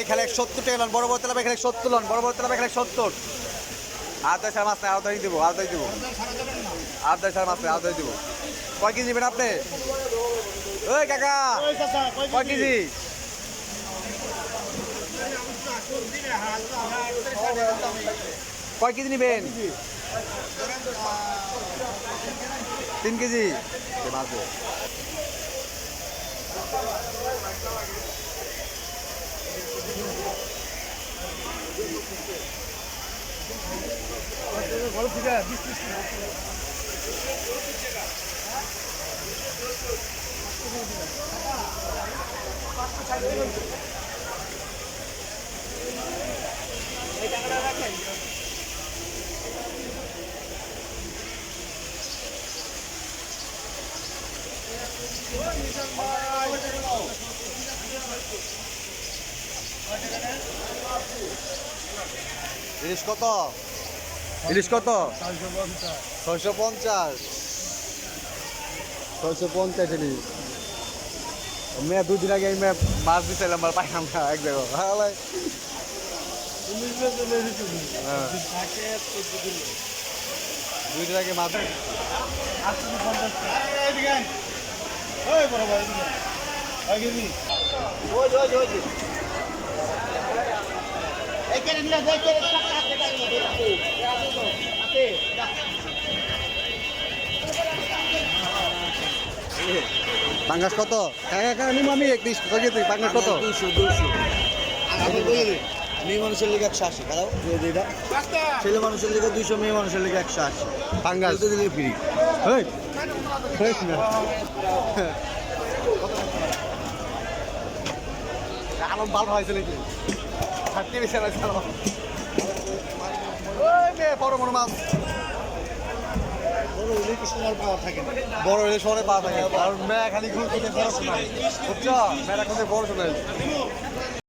খেলে 170 টাকা লন, বড় বড় তেলাপিয়া খেলে 70 লন, বড় বড় তেলাপিয়া খেলে 70। আর 10 মাছ নাই, আর 10 দিব, আর 10 দিব, আর 10 মাছ নাই, আর 10 দিব। কয় কেজি নেবেন আপনি? ওই কাকা কয় কেজি? কয় কেজি নেবেন? 3 কেজি মাছ। ইলিশ কত? ইলিশ কত? 650। 650 ইলিশ। মেয়ে 2 দিন আগে মেয়ে মাছ দিয়েছিলাম, পাইলাম না এক জায়গায়। হ্যাঁ 2 দিন আগে মাছ। পাঙ্গাস কত? আমি 21 পাঙ্গাস কত? 200 আমি বলে দিই, মেয়ে মানুষের লিগে 180 খারাপ ছেলে মানুষের লিগে 200, মেয়ে মানুষের লিগে 180 পাঙ্গাস দিলে ফ্রি। আলম ভালো হয়েছে নাকি? বড় বড় মাছ বড় হলে কি সময় পাওয়া থাকে না। বড় হলে শহরে পাওয়া থাকে, আর মেয়া খালি ঘুরতে বড় শোনায়, বুঝছো? মেয়েরা কিন্তু বড় শোনায়।